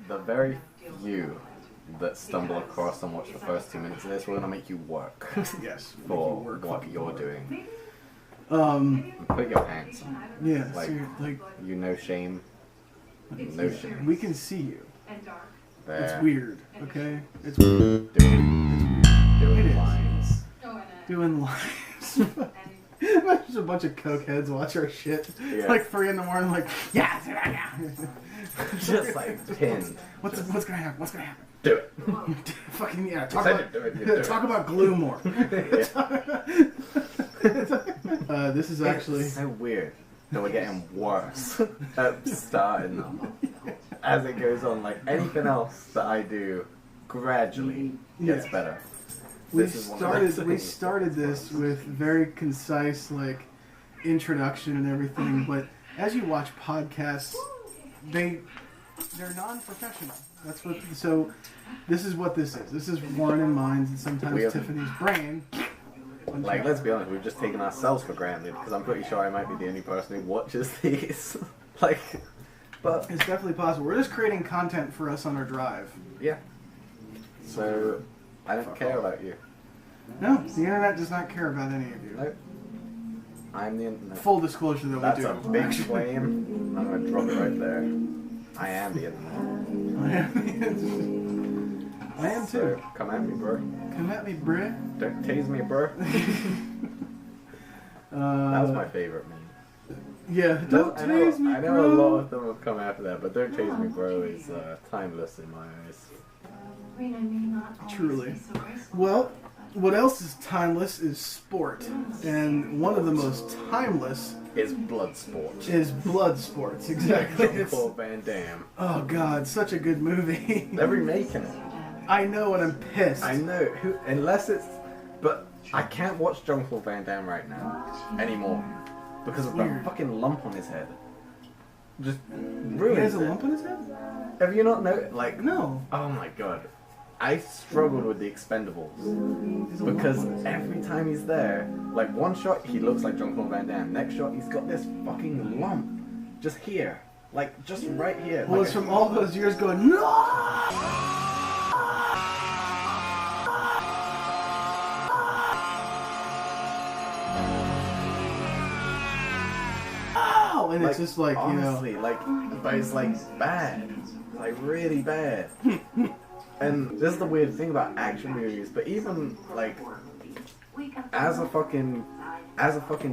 the very few that stumble across and watch the first 2 minutes of this, we're gonna make you work. Yes. For what you're doing. Put your pants on. Yeah. Like, So like you no shame. No shame. we can see you. There. It's weird. Okay. It's weird. Doing It is. lines. Doing lives. There's a bunch of cokeheads watch our shit. Yeah. Like 3 in the morning, like, yeah, do that now. Just like pinned. What's gonna happen? What's gonna happen? Do it. Fucking yeah. Talk Said about, you do it, you do it. talk about glue more. This is actually. It's so weird that we're getting worse at starting them as it goes on. Like anything else that I do gradually gets better. We This is one of those things. started this with very concise like introduction and everything, but as you watch podcasts, they're non-professional. That's what. So this is what this is. This is Warren and mine's and sometimes Tiffany's brain. Like, let's be honest, we've just taken ourselves for granted because I'm pretty sure I might be the only person who watches these. Like, but It's definitely possible. We're just creating content for us on our drive. yeah. So I don't care about you. No, the internet does not care about any of you. Nope. I'm the internet. Full disclosure that That's we do. a big flame. I'm gonna drop it right there. I am the internet. I am So too. come at me, bro. Come at me, bruh. Don't tase me, bro. That was my favorite meme. Yeah, don't I tease me, I know bro. a lot of them have come after that, but don't tase me, bro is timeless in my eyes. Truly. Well, what else is timeless is sport. And one of the most timeless It's blood sport. is blood sports. Exactly. It's, Jean-Claude Van Dame. oh, God, such a good movie. They're remaking it. I know, and I'm pissed. I know. Unless it's... But I can't watch Jean-Claude Van Damme right now anymore. Because of that Weird. fucking lump on his head. Just He ruins has a it. lump in his head? Have you not noticed? Like, No. oh my god. I struggled with the Expendables. Because every time he's there, like one shot he looks like Jean-Claude Van Damme. Next shot he's got this fucking lump. Just here. Like, just right here. Well, like it's from all those years going, no! And it's just like, honestly, you know. like, but it's like bad. Like, really bad. And this is the weird thing about action movies, but even, like, as a fucking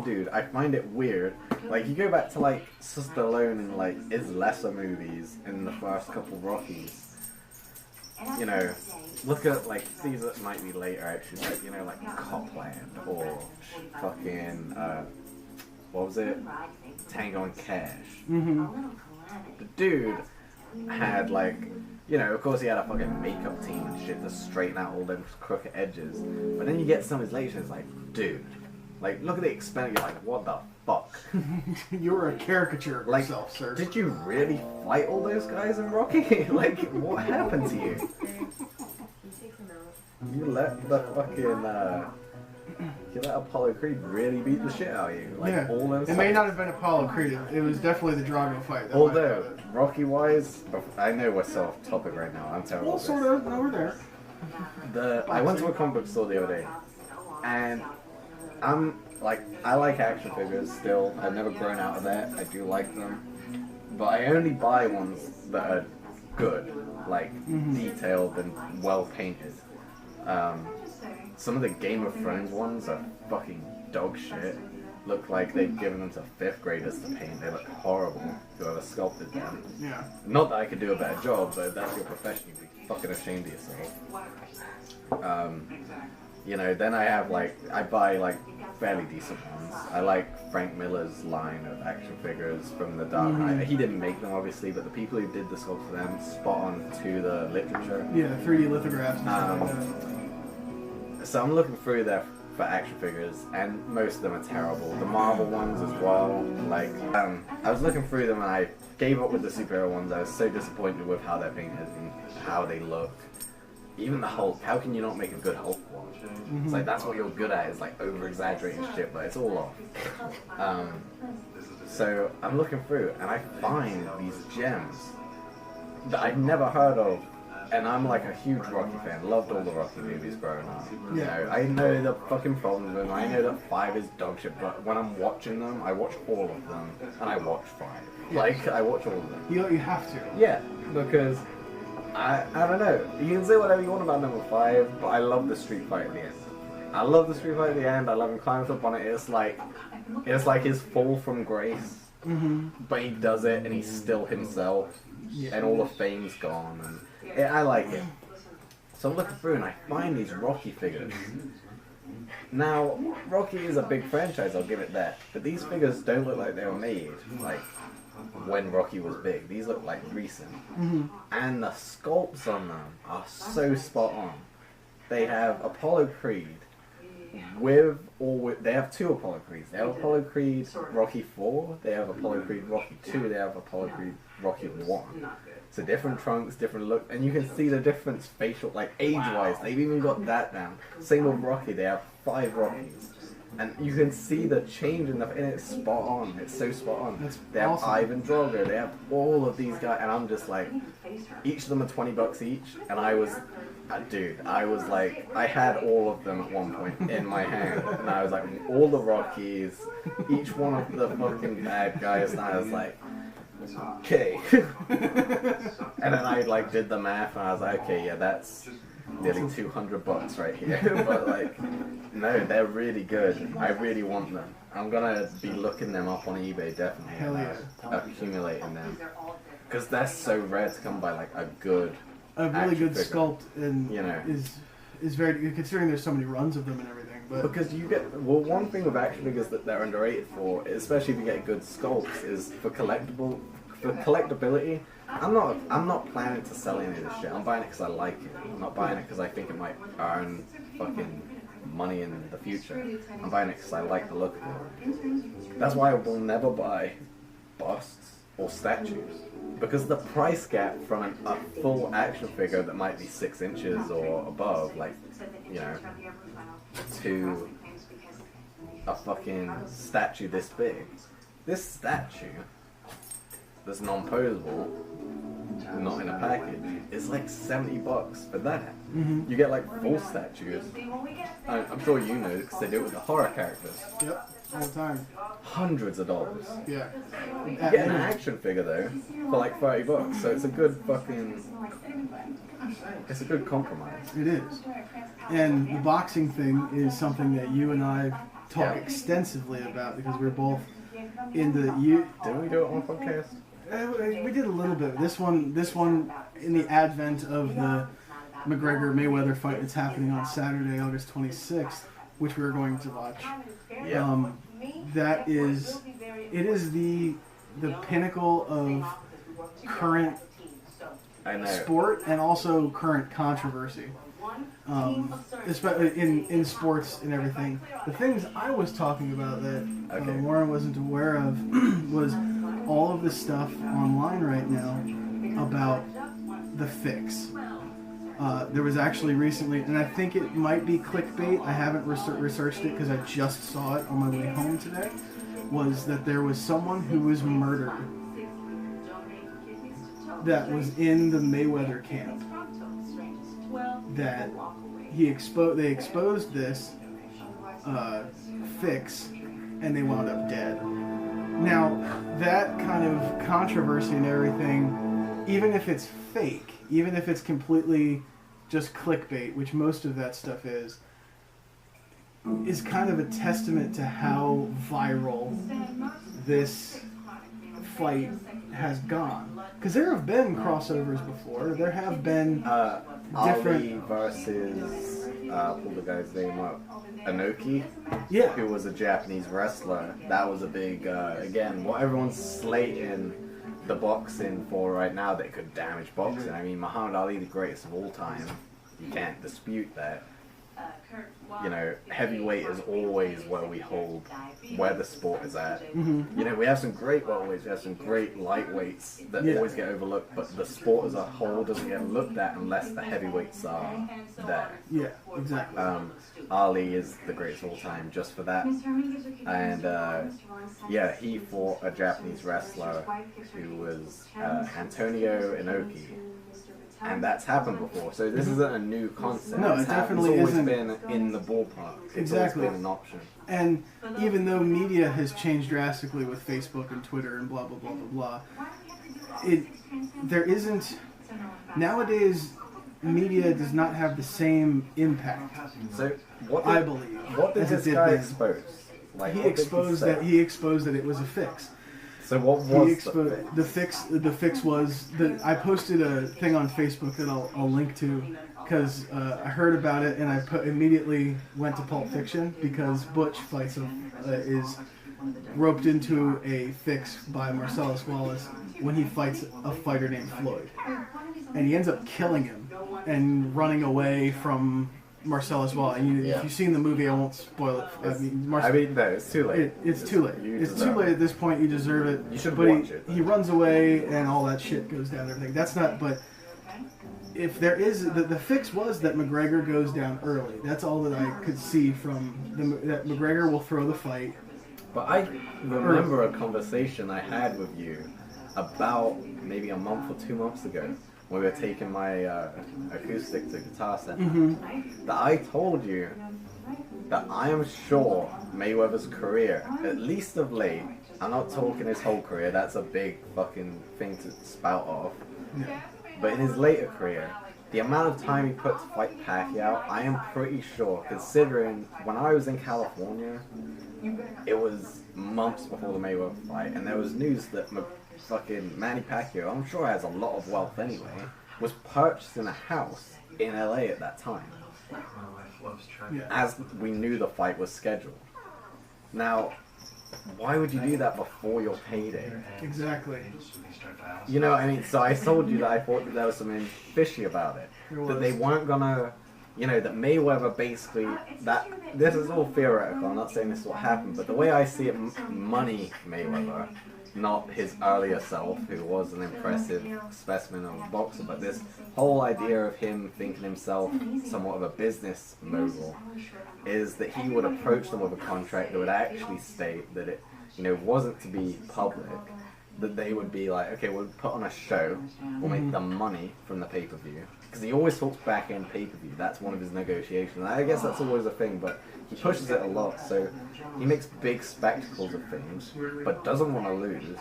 dude, I find it weird. Like, you go back to, like, Stallone in, like, his lesser movies in the first couple Rockies. You know, look at, like, these that might be later, actually, like, you know, like, Copland, or fucking, what was it? Tango and Cash. Mm-hmm. The dude had, like, you know, of course he had a fucking makeup team and shit to straighten out all them crooked edges. But then you get some of his later, it's like, dude, like, look at the expense, you're like, what the fuck? You were a caricature of Like, yourself, sir. did you really fight all those guys in Rocky? Like, what happened to you? You let the fucking, you let Apollo Creed really beat the shit out of you. Like, Yeah. all them It may not have been Apollo Creed. It was definitely the Drago fight. That might Although, have been. Rocky-wise, I know we're so off topic right now, I'm terrible Well, at sort this. of. No, we're there. I went to a comic book store the other day, and I like action figures still. I've never grown out of that. I do like them, but I only buy ones that are good, like detailed and well painted. Some of the Game of Thrones ones are fucking dog shit. Look like they've given them to 5th graders to paint. They look horrible, whoever sculpted them. Yeah. Not that I could do a better job, but if that's your profession, you'd be fucking ashamed of yourself. You know, then I have, like, I buy, like, fairly decent ones. I like Frank Miller's line of action figures from The Dark Knight. He didn't make them, obviously, but the people who did the sculpt for them, spot on to the literature. Yeah, 3D lithographs and stuff like that. So I'm looking through there for action figures, and most of them are terrible. The Marvel ones as well. Like, I was looking through them and I gave up with the superhero ones. I was so disappointed with how they're painted and how they look. Even the Hulk, how can you not make a good Hulk one? It's like, that's what you're good at, is like over-exaggerating shit, but it's all off. So I'm looking through and I find these gems that I'd never heard of. And I'm like a huge Rocky fan. Loved all the Rocky movies growing up. You know, I know the fucking problems with them. I know that 5 is dog shit, but when I'm watching them, I watch all of them, and I watch 5. Like, I watch all of them. You have to. Yeah, because I don't know. You can say whatever you want about number 5, but I love the street fight at the end. I love the street fight at the end. I love him climbing up on it. It's like his fall from grace. But he does it, and he's still himself, and all the fame's gone. And I like it. So I'm looking through and I find these Rocky figures. Now, Rocky is a big franchise, I'll give it that. But these figures don't look like they were made, like, when Rocky was big. These look like recent. And the sculpts on them are so spot on. They have Apollo Creed they have 2 Apollo Creeds. They have Apollo Creed Rocky 4, they have Apollo Creed Rocky 2, they have Apollo Creed Rocky 1. So different trunks, different look, and you can see the difference facial, like age-wise. They've even got that down. Same with Rocky, they have 5 Rockies. And you can see the change in and it's spot on. It's so spot on. They have Ivan Drago, they have all of these guys, and I'm just like, each of them are $20 each, and I was like, I had all of them at one point in my hand, and I was like, all the Rockies, each one of the fucking bad guys, and I was like, okay. And then I like did the math, and I was like, okay, yeah, that's nearly $200 right here. But like, no, they're really good. I really want them. I'm gonna be looking them up on eBay, definitely. Hell yeah. Accumulating them, because they're so rare to come by. Like a really good figure. Sculpt, and you know, is very good considering there's so many runs of them and everything. But because you get one thing with action figures that they're underrated for, especially if you get good sculpts, is for collectability. I'm not planning to sell any of this shit. I'm buying it because I like it. I'm not buying it because I think it might earn fucking money in the future. I'm buying it because I like the look of it. That's why I will never buy busts or statues, because the price gap from a full action figure that might be 6 inches or above, like, you know, to a fucking statue this big. This statue that's non-posable, not in a package, is like $70 for that. You get like full statues. I'm sure you know because they do it with the horror characters. Yep, all the time. Hundreds of dollars. Yeah. You get an action figure though for like $30, so it's a good fucking. It's a good compromise. It is. And the boxing thing is something that you and I talk extensively about because we're both into Didn't we do it on a podcast? We did a little bit. This one, in the advent of the McGregor Mayweather fight that's happening on Saturday, August 26th, which we are going to watch. Yeah. It is the pinnacle of current sport and also current controversy. Especially in sports and everything. The things I was talking about that Warren wasn't aware of was all of the stuff online right now about the fix. There was actually recently, and I think it might be clickbait, I haven't researched it because I just saw it on my way home today, was that there was someone who was murdered that was in the Mayweather camp. That they exposed this fix, and they wound up dead. Now, that kind of controversy and everything, even if it's fake, even if it's completely just clickbait, which most of that stuff is kind of a testament to how viral this fight has gone. Because there have been crossovers before. There have been different... Ali versus, pull the guy's name up, Inoki, yeah, who was a Japanese wrestler. That was a big, again, what everyone's slating the boxing for right now that could damage boxing. I mean, Muhammad Ali, the greatest of all time, you can't dispute that. You know, heavyweight is always where we hold, where the sport is at. You know, we have some great welterweights, we have some great lightweights that always get overlooked, but the sport as a whole doesn't get looked at unless the heavyweights are there. Yeah, exactly. Ali is the greatest of all time just for that. And yeah, he fought a Japanese wrestler who was Antonio Inoki. And that's happened before, so this isn't a new concept. No, it definitely It's always isn't. been in the ballpark. It's Exactly. always been an option. And even though media has changed drastically with Facebook and Twitter and blah blah blah blah blah, there isn't nowadays. Media does not have the same impact. So I believe. What did as it this did guy then. expose? Like, He what did exposed say? that he exposed that it was a fix. So what He was exposed the fix. The fix was that I posted a thing on Facebook that I'll link to because I heard about it and I immediately went to Pulp Fiction because Butch fights is roped into a fix by Marcellus Wallace when he fights a fighter named Floyd, and he ends up killing him and running away from Marcellus Wallace. And if you've seen the movie, I won't spoil it. no, it's too late. It's too late. It's too late at this point. You deserve it. You should but watch it. He runs away and all that shit goes down and everything. That's not, but if there is, the fix was that McGregor goes down early. That's all that I could see from that McGregor will throw the fight. But I remember a conversation I had with you about maybe a month or 2 months ago when we were taking my acoustic to Guitar Center. That I told you that I am sure Mayweather's career, at least of late, I'm not talking his whole career, that's a big fucking thing to spout off. Yeah. But in his later career, the amount of time he put to fight Pacquiao, I am pretty sure, considering when I was in California, it was months before the Mayweather fight, and there was news that fucking Manny Pacquiao, I'm sure has a lot of wealth anyway, was purchasing a house in LA at that time. Yeah. As we knew the fight was scheduled. Now, why would you do that before your payday? Exactly. You know what I mean? So I told you that I thought that there was something fishy about it. That they weren't gonna, that Mayweather basically, this is all theoretical, I'm not saying this is what happened, but the way I see it, money Mayweather, not his earlier self, who was an impressive specimen of a boxer, but this whole idea of him thinking himself somewhat of a business mogul, is that he would approach them with a contract that would actually state that it, wasn't to be public, that they would be like, okay, we'll put on a show, we'll make the money from the pay-per-view, because he always talks back-end pay-per-view, that's one of his negotiations, and I guess that's always a thing, but he pushes it a lot, so he makes big spectacles of things, but doesn't want to lose.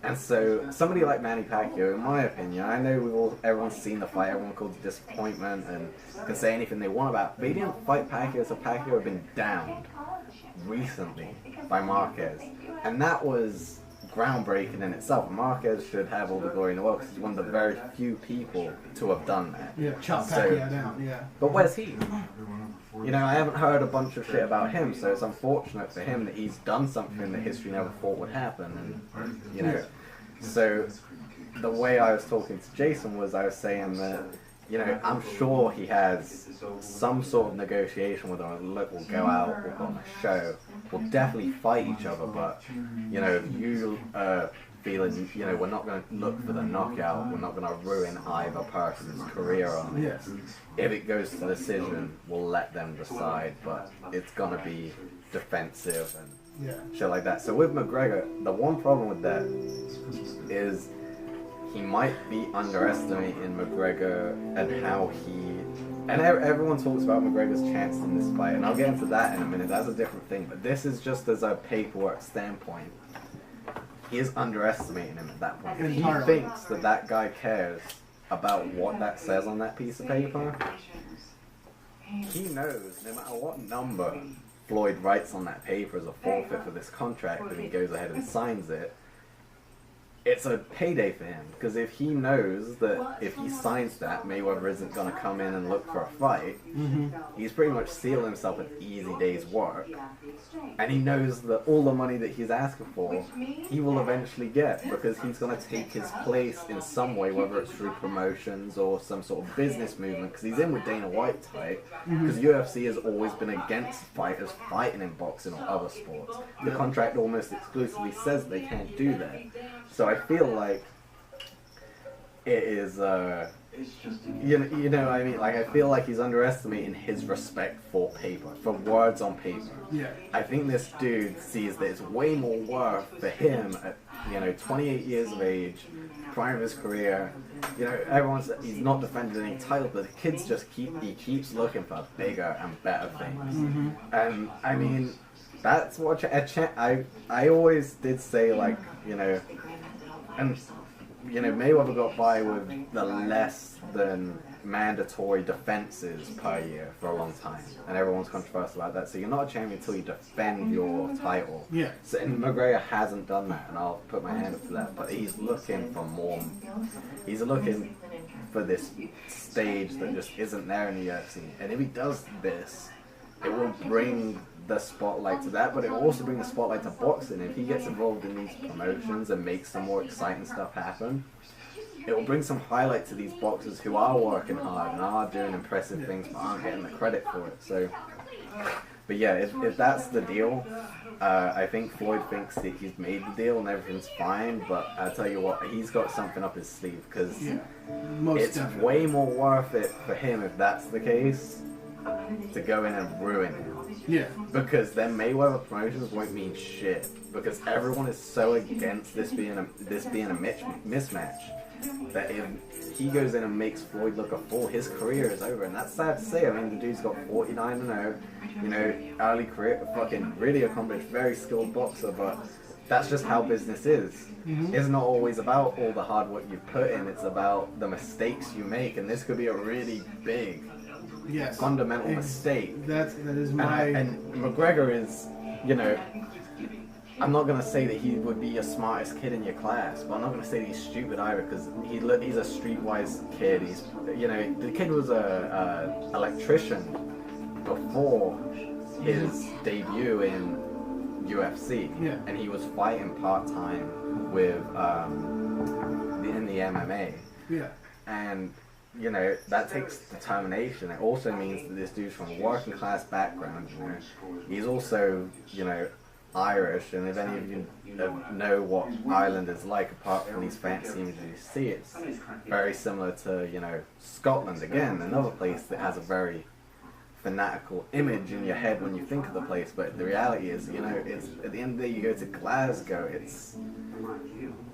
And so somebody like Manny Pacquiao, in my opinion, I know everyone's seen the fight, everyone calls it disappointment and can say anything they want about it, but he didn't fight Pacquiao, so Pacquiao had been downed recently by Marquez. And that was groundbreaking in itself. Marquez should have all the glory in the world because he's one of the very few people to have done that. Yeah, chop Pacquiao down, yeah. But where's he? I haven't heard a bunch of shit about him, so it's unfortunate for him that he's done something that history never thought would happen. And, so the way I was talking to Jason was I was saying that, I'm sure he has some sort of negotiation with them. Look, we'll go out, we'll go on a show, we'll definitely fight each other, but, you feeling, we're not going to look for the knockout, we're not going to ruin either person's career on it. Yes. If it goes to decision, we'll let them decide, but it's going to be defensive and shit like that. So with McGregor, the one problem with that is he might be underestimating McGregor and how and everyone talks about McGregor's chance in this fight, and I'll get into that in a minute, that's a different thing, but this is just as a paperwork standpoint. He is underestimating him at that point. If he thinks that guy cares about what that says on that piece of paper, he knows no matter what number Floyd writes on that paper as a forfeit for this contract and he goes ahead and signs it, it's a payday for him. Because if he knows that if he signs that, Mayweather isn't going to come in and look for a fight, he's pretty much sealed himself an easy day's work. And he knows that all the money that he's asking for, he will eventually get, because he's going to take his place in some way, whether it's through promotions or some sort of business movement, because he's in with Dana White type, because UFC has always been against fighters fighting in boxing or other sports. The contract almost exclusively says they can't do that. So I feel like it is, you know what I mean? Like, I feel like he's underestimating his respect for paper, for words on paper. Yeah. I think this dude sees that it's way more worth for him at, 28 years of age, prime of his career. He's not defending any title, but the kid's he keeps looking for bigger and better things. Mm-hmm. And, I mean, that's what I always did say, like, and Mayweather got by with the less than mandatory defenses per year for a long time, and everyone's controversial about that. So you're not a champion until you defend your title. Yeah. So, and McGregor hasn't done that, and I'll put my hand up for that. But he's looking for more. He's looking for this stage that just isn't there in the UFC. And if he does this, it will bring the spotlight to that, but it will also bring the spotlight to boxing. If he gets involved in these promotions and makes some more exciting stuff happen, it will bring some highlight to these boxers who are working hard and are doing impressive things but aren't getting the credit for it. So, but yeah, if that's the deal, I think Floyd thinks that he's made the deal and everything's fine, but I'll tell you what, he's got something up his sleeve, because it's definitely way more worth it for him, if that's the case, to go in and ruin him. Yeah. Because then Mayweather promotions won't mean shit, because everyone is so against this being a mismatch, that if he goes in and makes Floyd look a fool, his career is over. And that's sad to say. I mean, the dude's got 49-0, early career, fucking really accomplished, very skilled boxer, but that's just how business is. Mm-hmm. It's not always about all the hard work you put in, it's about the mistakes you make, and this could be a really big fundamental mistake. That is my... And McGregor is, I'm not going to say that he would be your smartest kid in your class, but I'm not going to say that he's stupid either, because he's a streetwise kid. He's, the kid was a electrician before his debut in UFC, and he was fighting part-time with in the MMA. Yeah. And that takes determination. It also means that this dude's from a working class background. He's also, Irish, and if any of you know what Ireland is like, apart from these fancy images you see, it's very similar to, Scotland, again, another place that has a very fanatical image in your head when you think of the place, but the reality is, it's, at the end of the day, you go to Glasgow, it's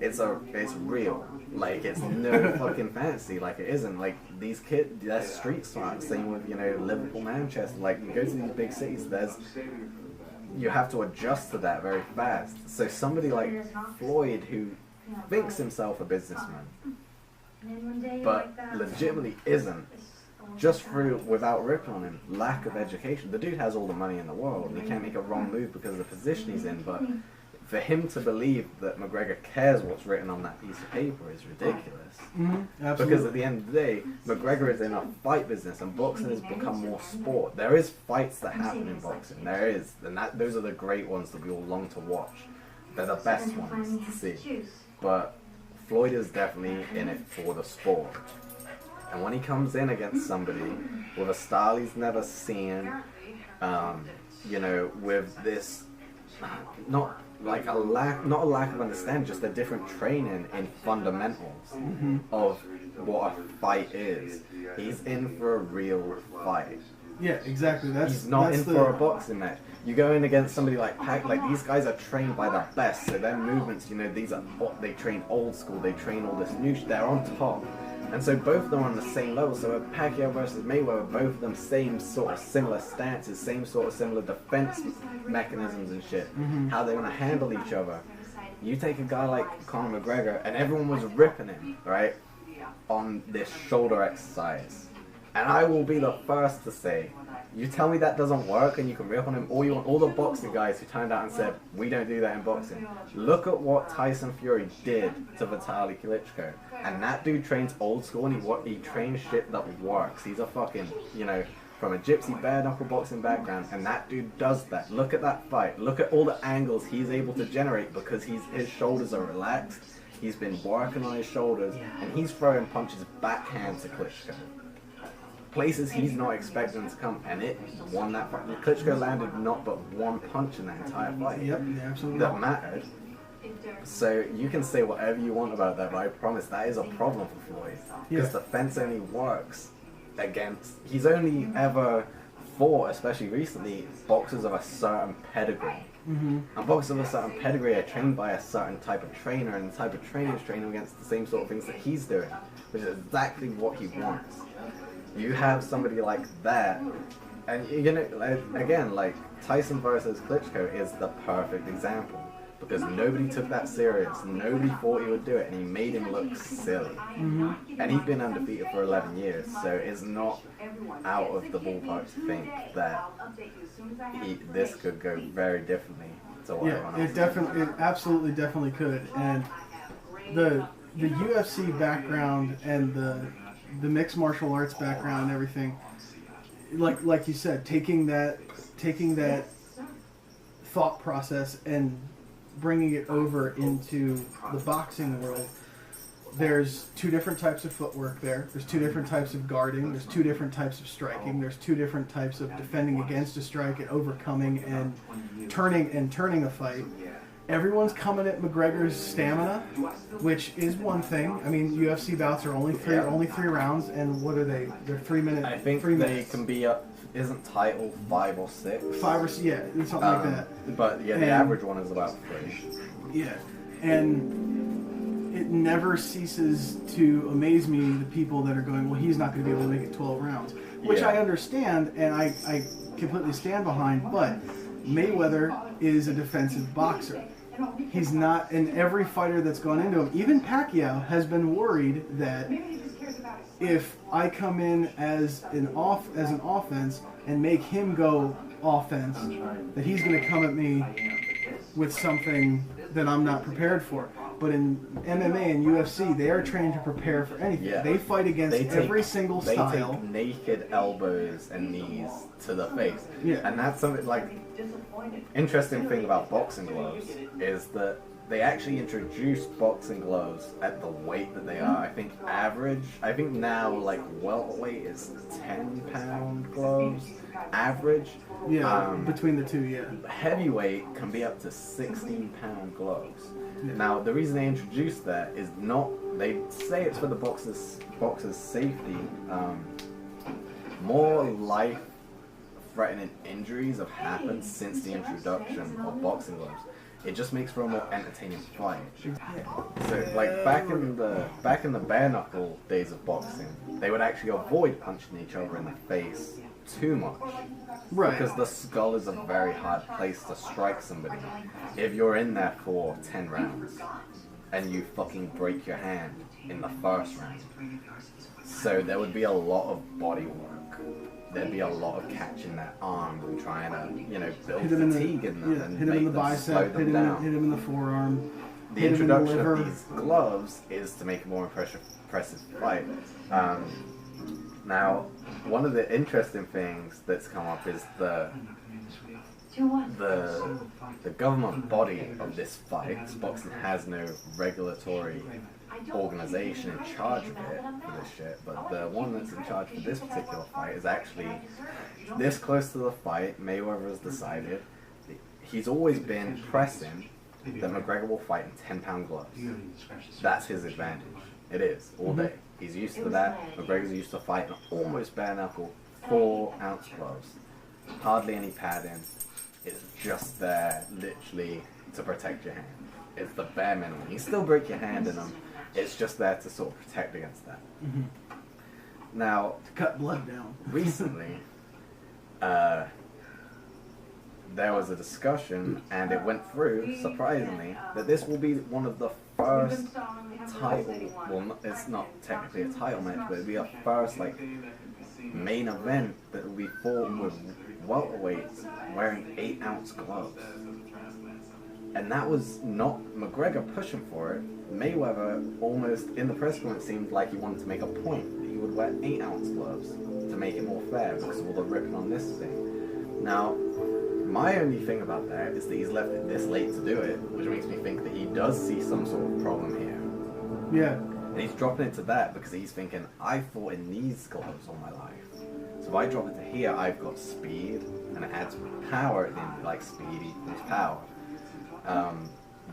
real. Like, it's no fucking fancy. Like, it isn't. Like, these kids, they're street smart. Same with, Liverpool, Manchester. Like, you go to these big cities, you have to adjust to that very fast. So somebody like Floyd, who thinks himself a businessman, but legitimately isn't, just through, without ripping on him, lack of education. The dude has all the money in the world, and he can't make a wrong move because of the position he's in, but for him to believe that McGregor cares what's written on that piece of paper is ridiculous. Mm-hmm. Because at the end of the day, McGregor is in a fight business, and boxing has become more sport. There is fights that happen in boxing. There is, and those are the great ones that we all long to watch. They're the best ones to see. But Floyd is definitely in it for the sport. And when he comes in against somebody with a style he's never seen, with this, not a lack of understanding, just a different training in fundamentals of what a fight is. He's in for a real fight. Yeah, exactly. He's not in for a boxing match. You go in against somebody like Pac, like these guys are trained by the best, so their movements, they train old school, they train all this new shit, they're on top. And so both of them are on the same level. So with Pacquiao versus Mayweather, both of them same sort of similar stances, same sort of similar defense mechanisms and shit. How they're going to handle each other. You take a guy like Conor McGregor, and everyone was ripping him, right, on this shoulder exercise. And I will be the first to say, you tell me that doesn't work and you can rip on him all you want. All the boxing guys who turned out and said, we don't do that in boxing. Look at what Tyson Fury did to Vitaly Klitschko. And that dude trains old school, and he trains shit that works. He's a fucking, from a gypsy bare knuckle boxing background, and that dude does that. Look at that fight. Look at all the angles he's able to generate because his shoulders are relaxed. He's been working on his shoulders, and he's throwing punches backhand to Klitschko. Places he's not expecting to come, and it won that fight. Klitschko landed not but one punch in that entire fight. Yep, absolutely. That mattered. So you can say whatever you want about that, but I promise that is a problem for Floyd. Because the fence only works against... He's only ever fought, especially recently, boxers of a certain pedigree. Mm-hmm. And boxers of a certain pedigree are trained by a certain type of trainer, and the type of trainer is training against the same sort of things that he's doing, which is exactly what he wants. You have somebody like that, and you know, again, like Tyson versus Klitschko is the perfect example. Because nobody took that serious, nobody thought he would do it, and he made him look silly. Mm-hmm. And he's been undefeated for 11 years, so it's not out of the ballpark to think that this could go very differently to what everyone else it absolutely definitely could. And the UFC background and the mixed martial arts background and everything, like you said, taking that thought process and bringing it over into the boxing world. There's two different types of footwork there. There's two different types of guarding. There's two different types of striking. There's two different types of defending against a strike and overcoming and turning a fight. Everyone's coming at McGregor's stamina, which is one thing. I mean, UFC bouts are only three rounds, and what are they? They're 3 minutes. I think they can be up. Isn't title 5 or 6? 5 or 6, yeah, something like that. But yeah, the average one is about 3. Yeah, and it never ceases to amaze me the people that are going, well, he's not going to be able to make it 12 rounds, which I understand and I completely stand behind. But Mayweather is a defensive boxer. He's not, and every fighter that's gone into him, even Pacquiao has been worried that if I come in as an offense and make him go offense, that he's going to come at me with something that I'm not prepared for. But in MMA and UFC, they are trained to prepare for anything. Yeah. They fight against every single style. They take naked elbows and knees to the face. Yeah. And that's something like... Interesting thing about boxing gloves is that they actually introduced boxing gloves at the weight that they are. I think now like welterweight is 10-pound gloves average. Yeah, between the two, yeah. Heavyweight can be up to 16-pound gloves. Yeah. Now the reason they introduced that is not, they say it's for the boxer's safety. More life-threatening injuries have happened since the introduction of boxing gloves. It just makes for a more entertaining fight. So, like back in the bare knuckle days of boxing, they would actually avoid punching each other in the face too much, right? Because the skull is a very hard place to strike somebody. If you're in there for 10 rounds and you fucking break your hand in the first round, so there would be a lot of body work. There'd be a lot of catching that arm and trying to, build fatigue in them and hit him in the bicep, hit him in the forearm. The introduction of these gloves is to make a more impressive fight. Now, one of the interesting things that's come up is the government body of this fight. Boxing has no regulatory organization in charge of it for this shit, but the one that's in charge for this particular fight is actually this close to the fight. Mayweather has decided he's always been pressing that McGregor will fight in 10-pound gloves. That's his advantage. It is all day. He's used to that. McGregor's used to fighting almost bare knuckle 4-ounce gloves, hardly any padding. It's just there literally to protect your hand. It's the bare minimum. You still break your hand in them. It's just there to sort of protect against that. Mm-hmm. Now, to cut blood down. Recently, there was a discussion, and it went through, surprisingly, that this will be one of the first title, well, it's not technically a title match, but it'll be a first, main event that will be fought with welterweights wearing 8-ounce gloves. And that was not McGregor pushing for it. Mayweather, almost in the press conference, seemed like he wanted to make a point that he would wear 8-ounce gloves to make it more fair because of all the ripping on this thing. Now, my only thing about that is that he's left it this late to do it, which makes me think that he does see some sort of problem here. Yeah. And he's dropping it to that because he's thinking, I fought in these gloves all my life. So if I drop it to here, I've got speed, and it adds power at the end, like speed equals power.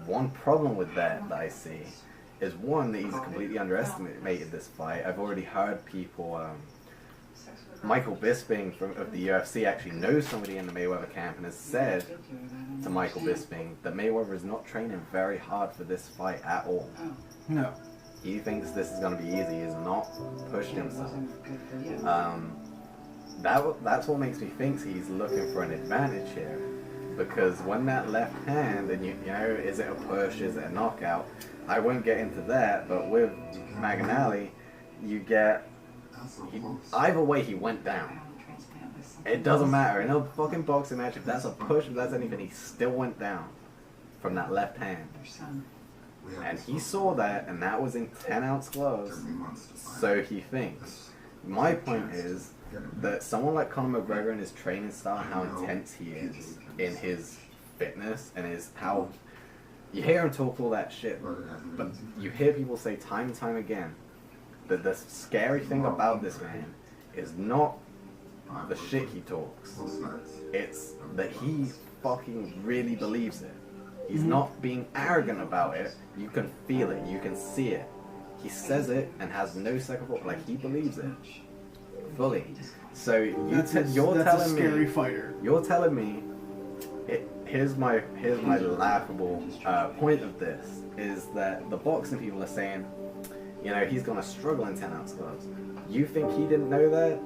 one problem with that I see is one, that he's completely underestimated this fight. I've already heard people, Michael Bisping of the UFC actually knows somebody in the Mayweather camp and has said to Michael Bisping that Mayweather is not training very hard for this fight at all. No. He thinks this is going to be easy. He has not pushed himself. That's what makes me think he's looking for an advantage here. Because when that left hand, and you know, is it a push, is it a knockout? I won't get into that, but with Maganelli, you get... either way, he went down. It doesn't matter. In a fucking boxing match, if that's a push, if that's anything, he still went down from that left hand. And he saw that, and that was in 10-ounce gloves, so he thinks. My point is that someone like Conor McGregor and his training style, how intense he is in his fitness, and how... you hear him talk all that shit, but you hear people say time and time again that the scary thing about this man is not the shit he talks. It's that he fucking really believes it. He's not being arrogant about it. You can feel it. You can see it. He says it and has no second thought. Like, he believes it fully. So you're telling a scary me, fighter. You're telling me. Here's my laughable point of this is that the boxing people are saying, you know, he's gonna struggle in 10-ounce gloves. You think he didn't know that?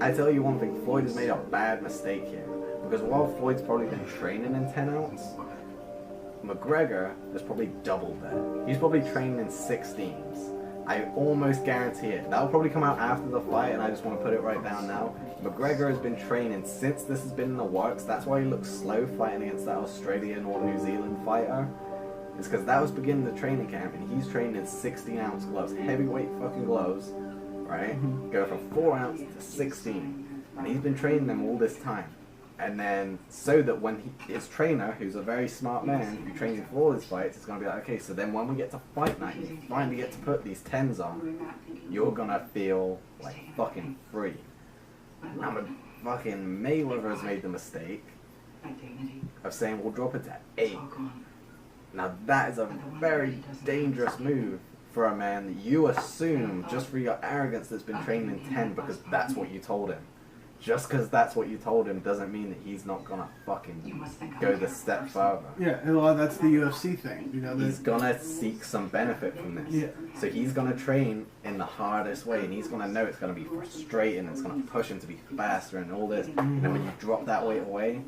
I tell you one thing, Floyd has made a bad mistake here. Because while Floyd's probably been training in 10-ounce, McGregor has probably doubled that. He's probably training in 16s. I almost guarantee it. That'll probably come out after the fight, and I just want to put it right down now. McGregor has been training since this has been in the works. That's why he looks slow fighting against that Australian or New Zealand fighter. It's because that was beginning the training camp, and he's training in 16-ounce gloves, heavyweight fucking gloves, right? Go from 4-ounce to 16, and he's been training them all this time. And then, so that when his trainer, who's a very smart man, who trains him for all his fights, is going to be like, okay, so then when we get to fight night, you finally get to put these 10s on, you're going to feel like fucking free. Now, fucking Mayweather has made the mistake of saying, we'll drop it to 8. Now, that is a very dangerous move for a man that you assume, just for your arrogance, that's been training in 10 because that's what you told him. Just because that's what you told him doesn't mean that he's not gonna fucking go the step further. Yeah, and well, that's the UFC thing, you know. He's gonna seek some benefit from this. Yeah. So he's gonna train in the hardest way, and he's gonna know it's gonna be frustrating. It's gonna push him to be faster and all this. And then when you drop that weight away,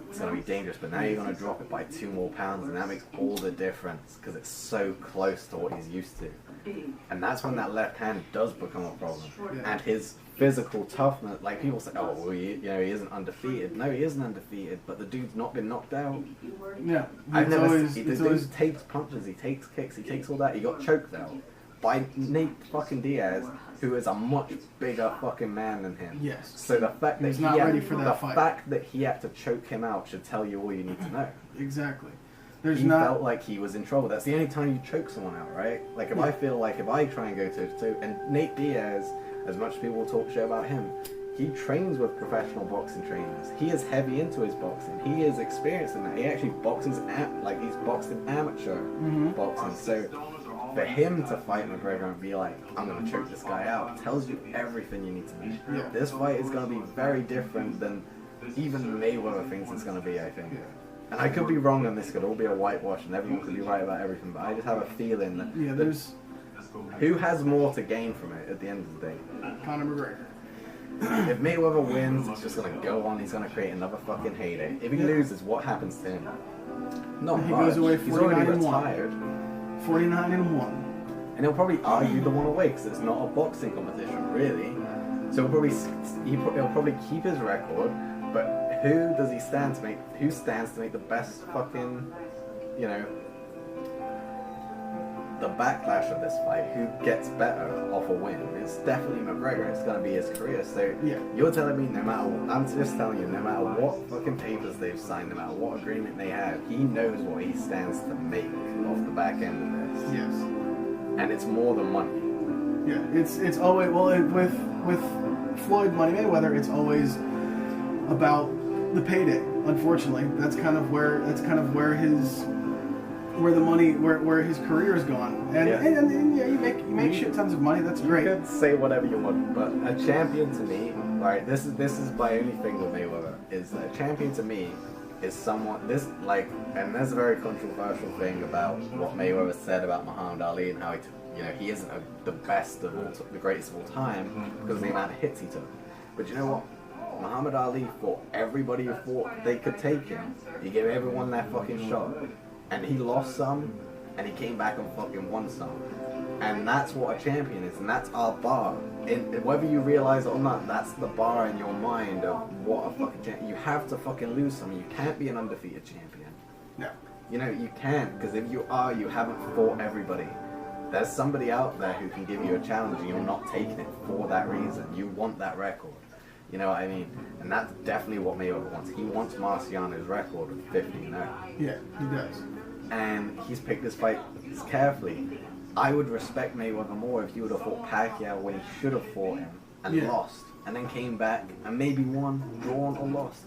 it's gonna be dangerous. But now you're gonna drop it by 2 more pounds, and that makes all the difference because it's so close to what he's used to. And that's when that left hand does become a problem. Yeah. And his physical toughness, like people say, oh, well, he isn't undefeated. No, he isn't undefeated, but the dude's not been knocked out. Yeah, The dude takes punches, he takes kicks, he takes all that. He got choked out by Nate fucking Diaz, who is a much bigger fucking man than him. Yes. So the fact that He's not ready for that fight. The fact that he had to choke him out should tell you all you need to know. Exactly. He felt like he was in trouble. That's the only time you choke someone out, right? Like, if I feel like if I try and go toe-to-toe, and Nate Diaz, as much as people will talk shit about him, he trains with professional boxing trainers. He is heavy into his boxing. He is experienced in that. He actually boxes he's boxed in amateur boxing. So for him to fight McGregor and be like, I'm going to choke this guy out, tells you everything you need to know. Yeah. This fight is going to be very different than even Mayweather thinks it's going to be, I think. Yeah. And I could be wrong, and this could all be a whitewash, and everyone could be right about everything, but I just have a feeling that, who has more to gain from it at the end of the day? Conor McGregor. If Mayweather wins, it's just going to go on, he's going to create another fucking heyday. If he loses, what happens to him? Not He much. goes away He's already 49-1. retired. 49-1. And he'll probably argue the one away, because it's not a boxing competition, really. So he'll probably keep his record, but who stands to make the best fucking, you know, the backlash of this fight? Who gets better off a win? It's definitely McGregor. It's going to be his career. So you're telling me I'm just telling you, no matter what fucking papers they've signed, no matter what agreement they have, he knows what he stands to make off the back end of this. Yes. And it's more than money. Yeah, it's always, with Floyd Money Mayweather, it's always about the payday. Unfortunately, that's kind of where his where the money, where his career is gone, and yeah, you make shit tons of money. That's great. You can say whatever you want, but a champion to me, right? This is my only thing with Mayweather, is a champion to me is someone and there's a very controversial thing about what Mayweather said about Muhammad Ali and how he isn't the best of all, the greatest of all time because of the amount of hits he took. But you know what? Muhammad Ali fought everybody who thought they could take him. He gave everyone their fucking shot. And he lost some, and he came back and fucking won some. And that's what a champion is, and that's our bar. Whether you realize it or not, that's the bar in your mind of what a fucking champion. You have to fucking lose some. You can't be an undefeated champion. No. You can't, because if you are, you haven't fought everybody. There's somebody out there who can give you a challenge, and you're not taking it for that reason. You want that record. You know what I mean? And that's definitely what Mayweather wants. He wants Marciano's record of 50-0. Yeah, he does. And he's picked this fight carefully. I would respect Mayweather more if he would have fought Pacquiao when he should have fought him and lost, and then came back and maybe won, drawn, or lost.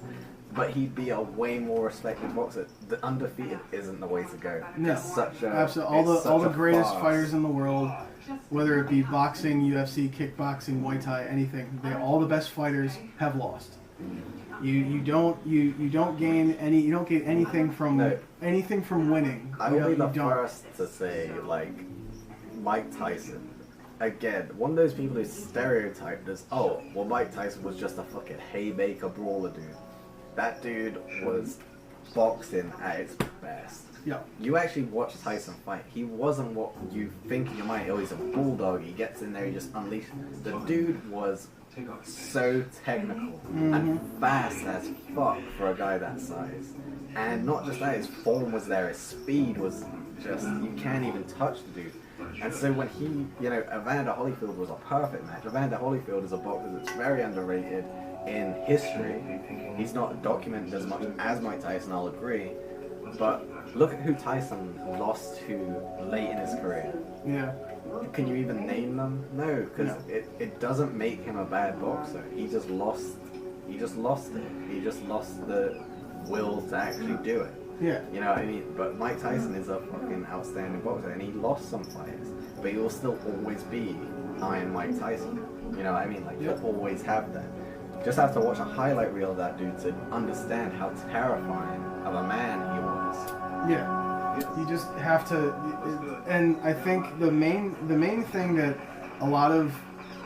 But he'd be a way more respected boxer. The undefeated isn't the way to go. No, it's such a absolutely. All the greatest farce. fighters in the world, whether it be boxing, UFC, kickboxing, Muay Thai, anything, all the best fighters have lost. You don't gain anything from winning. I will be the first to say, like, Mike Tyson. Again, one of those people who's stereotyped as, Mike Tyson was just a fucking haymaker brawler dude. That dude was boxing at its best. Yeah. You actually watch Tyson fight. He wasn't what you think he might. Oh, he's a bulldog. He gets in there, he just unleashes. The dude was so technical and fast as fuck for a guy that size. And not just that, his form was there. His speed was just, you can't even touch the dude. And so when Evander Holyfield was a perfect match. Evander Holyfield is a boxer that's very underrated in history. He's not documented as much as Mike Tyson, I'll agree. But look at who Tyson lost to late in his career. Yeah. Can you even name them? No, because it doesn't make him a bad boxer. He just lost it. He just lost the will to actually do it. Yeah. You know what I mean? But Mike Tyson is a fucking outstanding boxer, and he lost some fights, but he will still always be Iron Mike Tyson. You know what I mean? Like, he'll always have that. Just have to watch a highlight reel of that dude to understand how terrifying of a man he was. Yeah. You just have to, and I think the main thing that a lot of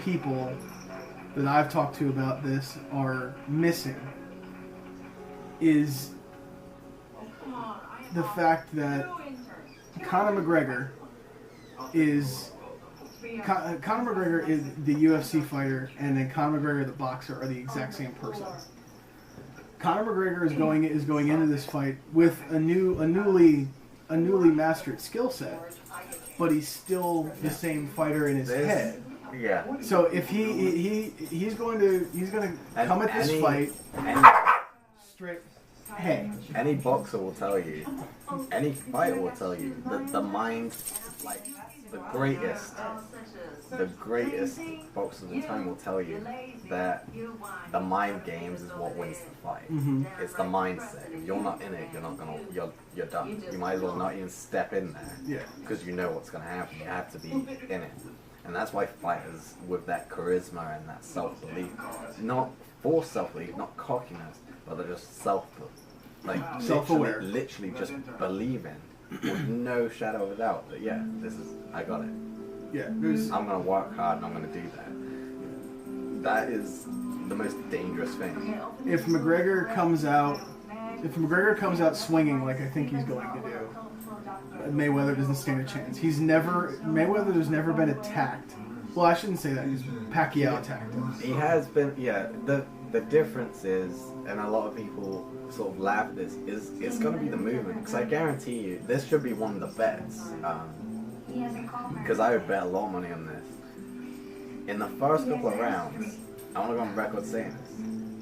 people that I've talked to about this are missing is the fact that Conor McGregor is the UFC fighter, and then Conor McGregor the boxer are the exact same person. Conor McGregor is going into this fight with a newly mastered skill set, but he's still the same fighter in his head. Yeah. So if he's going to come at this fight straight. Hey. Any boxer will tell you, any fighter will tell you that the mind, like the greatest boxers of the time will tell you that the mind games is what wins the fight. It's the mindset. If you're not in it, you're done. You might as well not even step in there. Yeah. Because you know what's going to happen. You have to be in it. And that's why fighters with that charisma and that self-belief, not forced self-belief, not cockiness, but they're just self-aware. Literally just believing with no shadow of a doubt that I got it. Yeah, I'm gonna work hard and I'm gonna do that. That is the most dangerous thing. If McGregor comes out swinging like I think he's going to do, Mayweather doesn't stand a chance. Mayweather has never been attacked. Well, I shouldn't say that because Pacquiao attacked him. He has been, The difference is, and a lot of people sort of laugh at this, is it's going to be the movement. Because I guarantee you, this should be one of the bets. Because I would bet a lot of money on this. In the first couple of rounds, I want to go on record saying this.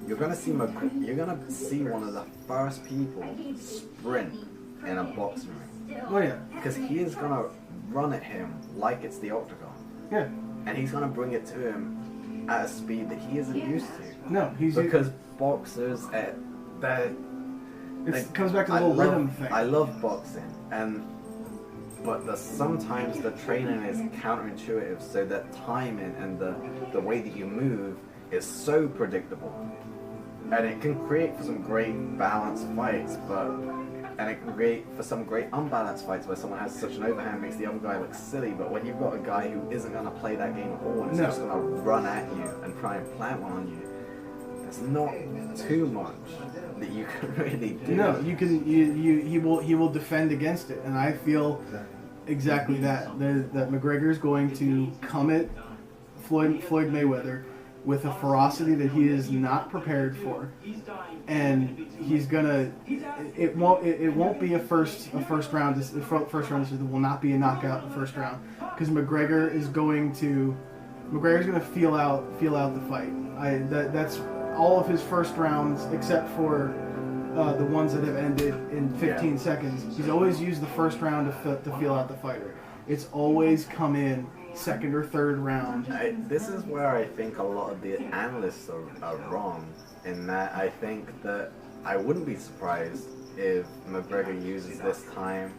You're going to see one of the first people sprint in a boxing ring. Oh yeah. Because he is going to run at him like it's the octagon. Yeah. And he's going to bring it to him at a speed that he isn't used to. No, because boxers, it comes back to the whole rhythm thing. I love boxing, and but sometimes the training is counterintuitive, so that timing and the way that you move is so predictable. And it can create for some great balanced fights, and it can create for some great unbalanced fights where someone has such an overhand, makes the other guy look silly. But when you've got a guy who isn't going to play that game at all and is just going to run at you and try and plant one on you, there's not too much that you can really do. No, you can. He will defend against it, and I feel exactly that. That McGregor is going to come at Floyd Mayweather with a ferocity that he is not prepared for, and he's gonna. It won't be a first round. First round decision will not be a knockout in the first round, because McGregor is going to feel out the fight. That's all of his first rounds except for the ones that have ended in 15 seconds. He's always used the first round to feel out the fighter. It's always come in second or third round. This is where I think a lot of the analysts are wrong, in that I think that I wouldn't be surprised if McGregor uses this time,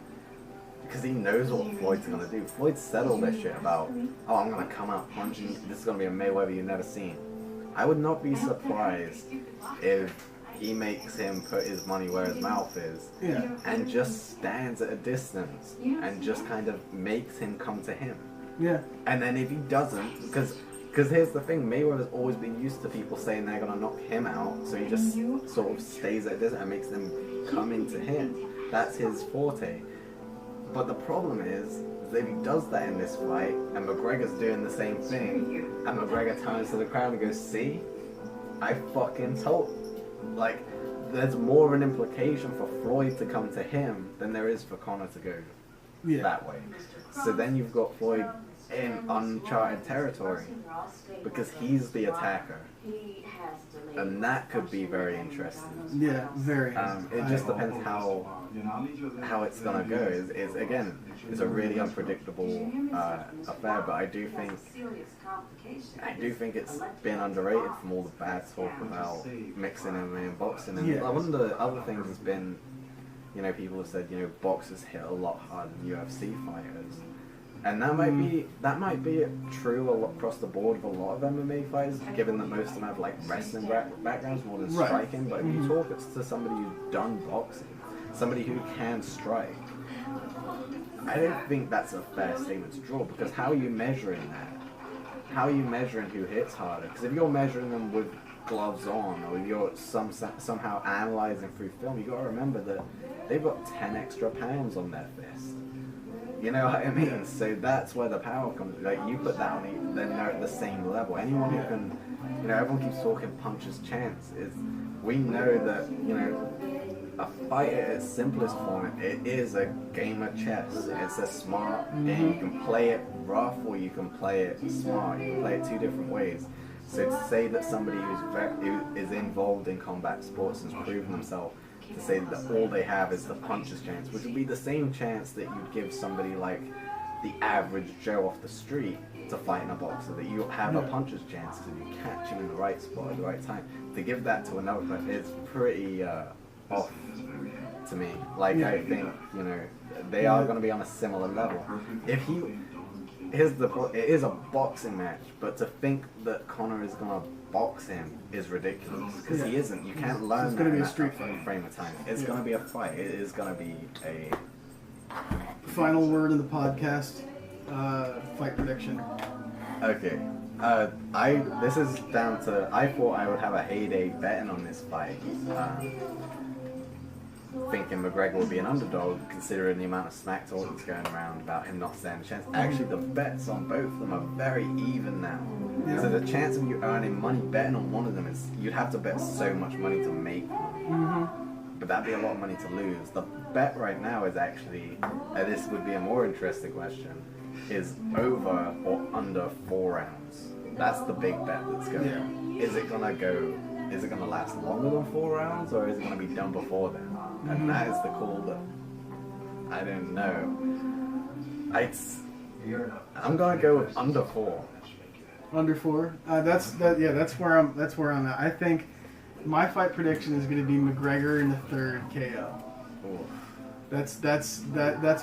because he knows what Floyd's going to do. Floyd said all this shit about, oh, I'm going to come out punching, this is going to be a Mayweather you've never seen. I would not be surprised if he makes him put his money where his mouth is, and just stands at a distance and just kind of makes him come to him. Yeah. And then if he doesn't, because here's the thing, Mayweather's always been used to people saying they're going to knock him out, so he just sort of stays at a distance and makes them come into him. That's his forte. But the problem is that if he does that in this fight, and McGregor's doing the same thing, and McGregor turns to the crowd and goes, see, I fucking told. Like, there's more of an implication for Floyd to come to him than there is for Conor to go that way. So then you've got Floyd in uncharted territory, because he's the attacker. And that could be very interesting. Yeah, very. It just depends how it's gonna go. Is again, it's a really unpredictable affair. But I do think it's been underrated from all the bad talk about mixing MMA and boxing. And one of the other things has been, people have said, boxers hit a lot harder than UFC fighters. And that might be true across the board of a lot of MMA fighters, given that most of them have wrestling backgrounds more than striking. But if you talk to somebody who's done boxing, somebody who can strike, I don't think that's a fair statement to draw, because how are you measuring that? How are you measuring who hits harder? Because if you're measuring them with gloves on, or you're somehow analyzing through film, you got to remember that they've got 10 extra pounds on their fist. You know what I mean? So that's where the power comes. You put that on, then they're at the same level. Anyone who can, everyone keeps talking puncher's chance. We know that, a fight at its simplest form, it is a game of chess. It's a smart game. You can play it rough or you can play it smart. You can play it two different ways. So to say that somebody who is involved in combat sports and has proven themselves, to say that all they have is the puncher's chance, which would be the same chance that you'd give somebody like the average Joe off the street to fight in a boxer, that you have a puncher's chance because you catch him in the right spot at the right time. To give that to another person, it's pretty off to me. I think, they are going to be on a similar level. It is a boxing match, but to think that Conor is going to box him is ridiculous, because he isn't. You can't learn that in that frame of time. It's going to be a fight. It is going to be a... Final word in the podcast, fight prediction. Okay. This is down to... I thought I would have a heyday betting on this fight. Thinking McGregor would be an underdog, considering the amount of smack talk that's going around about him not standing a chance. Actually, the bets on both of them are very even now. Yeah. So the chance of you earning money betting on one of them is, you'd have to bet so much money to make money. But that'd be a lot of money to lose. The bet right now is actually, this would be a more interesting question, is over or under 4 rounds. That's the big bet that's going on. Is it going to last longer than 4 rounds, or is it going to be done before then? And that is the call that I don't know. I'm going to go with under 4. Under 4? That's where I'm at. I think my fight prediction is going to be McGregor in the 3rd KO. Ooh. That's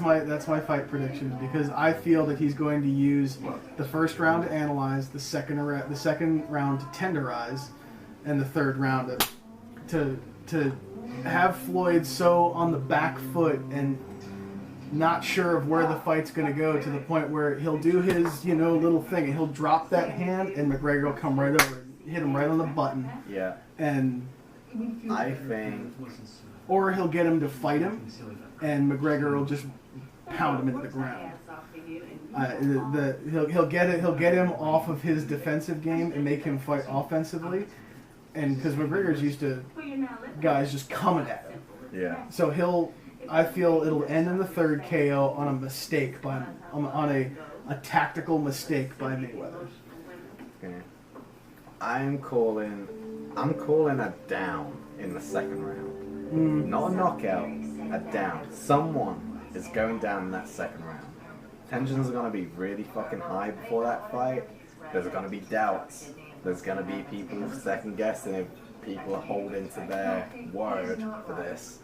my fight prediction, because I feel that he's going to use the first round to analyze, the second round to tenderize, and the third round to have Floyd so on the back foot and not sure of where the fight's going to go, to the point where he'll do his little thing and he'll drop that hand and McGregor will come right over and hit him right on the button. Yeah. And I think, or he'll get him to fight him, and McGregor will just pound him into the ground. He'll get him off of his defensive game and make him fight offensively, and because McGregor's used to guys just coming at him. yeah. So I feel it'll end in the third KO on a mistake on a tactical mistake by Mayweather. Okay. I'm calling a down in the second round. Not a knockout, a down. Someone is going down in that second round. Tensions are going to be really fucking high before that fight. There's going to be doubts. There's going to be people second guessing if people are holding to their word for this.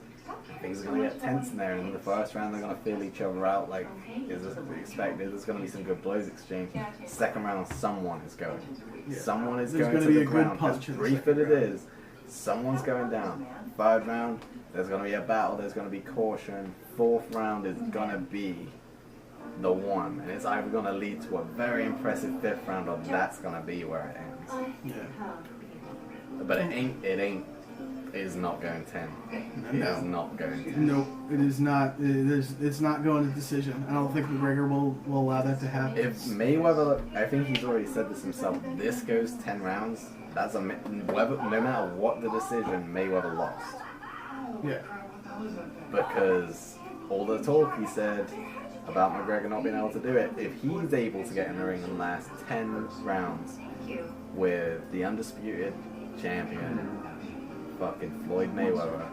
Things are going to get tense in there, and in the first round they're going to feel each other out like, is this what we expected? There's going to be some good blows exchanged. Second round, someone is going. Yeah. Someone is There's going to be the a good ground. punch As in the brief as second it round. is, someone's going down. Third round, there's going to be a battle, there's going to be caution. Fourth round is going to be the one, and it's either going to lead to a very impressive fifth round, or that's going to be where it ends. Yeah. But it is not going 10. It is not going 10. Nope, it is not. It's not going to decision. I don't think McGregor will allow that to happen. If Mayweather, I think he's already said this himself, this goes 10 rounds, that's no matter what the decision, Mayweather lost. Yeah. Because all the talk he said about McGregor not being able to do it, if he's able to get in the ring and last 10 rounds with the undisputed champion, fucking Floyd Mayweather,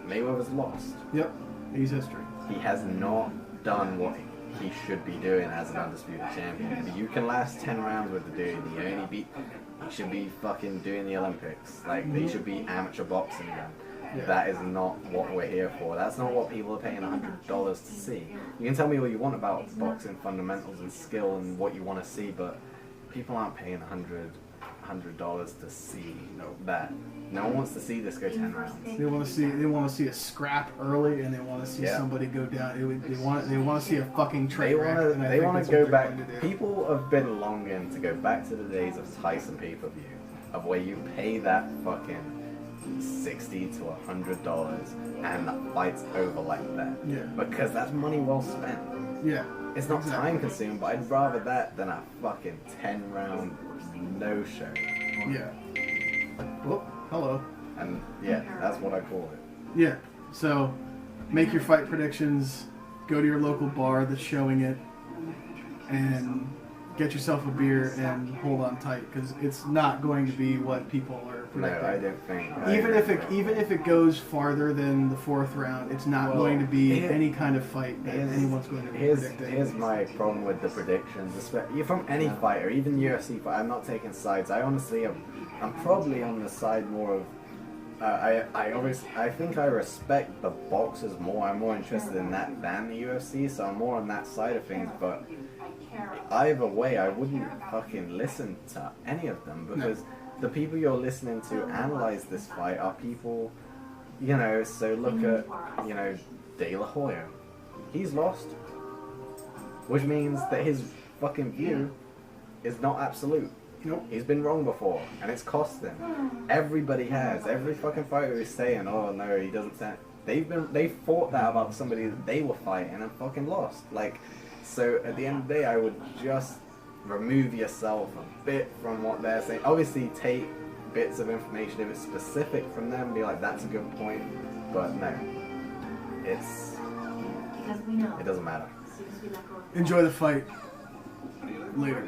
Mayweather's lost. Yep. He's history. He has not done what he should be doing as an undisputed champion. If you can last 10 rounds with the dude, he should be fucking doing the Olympics. Like, they should be amateur boxing again. Yeah. That is not what we're here for. That's not what people are paying $100 to see. You can tell me what you want about boxing fundamentals and skill and what you want to see, but people aren't paying $100 to see that. No one wants to see this go 10 rounds. They want to see a scrap early, and they want to see somebody go down. They want to see a fucking train wreck. They want to go back. People have been longing to go back to the days of Tyson pay-per-view, of where you pay that fucking $60 to $100 and the fight's over like that. Yeah. Because that's money well spent. Yeah. It's not time consuming, but I'd rather that than a fucking 10 round no show. Yeah. Oh, hello. And yeah, that's what I call it. Yeah. So, make your fight predictions. Go to your local bar that's showing it, and get yourself a beer and hold on tight, because it's not going to be what people are predicting. No, I don't think. Even if it goes farther than the fourth round, it's not going to be any kind of fight that anyone's going to be predicting. Here's my problem with the predictions. From any fighter, even UFC fight, I'm not taking sides. I honestly I'm probably on the side more of. I think I respect the boxers more. I'm more interested in that than the UFC, so I'm more on that side of things. But either way, I wouldn't fucking listen to any of them, because the people you're listening to analyze this fight are people, so look at, De La Hoya. He's lost. Which means that his fucking view is not absolute. Nope. He's been wrong before, and it's cost him. Everybody has. Every fucking fighter is saying, "Oh no, he doesn't stand." They fought that about somebody that they were fighting and fucking lost. So at the end of the day, I would just remove yourself a bit from what they're saying. Obviously, take bits of information if it's specific from them. Be like, "That's a good point," but no, it doesn't matter. Enjoy the fight. Later.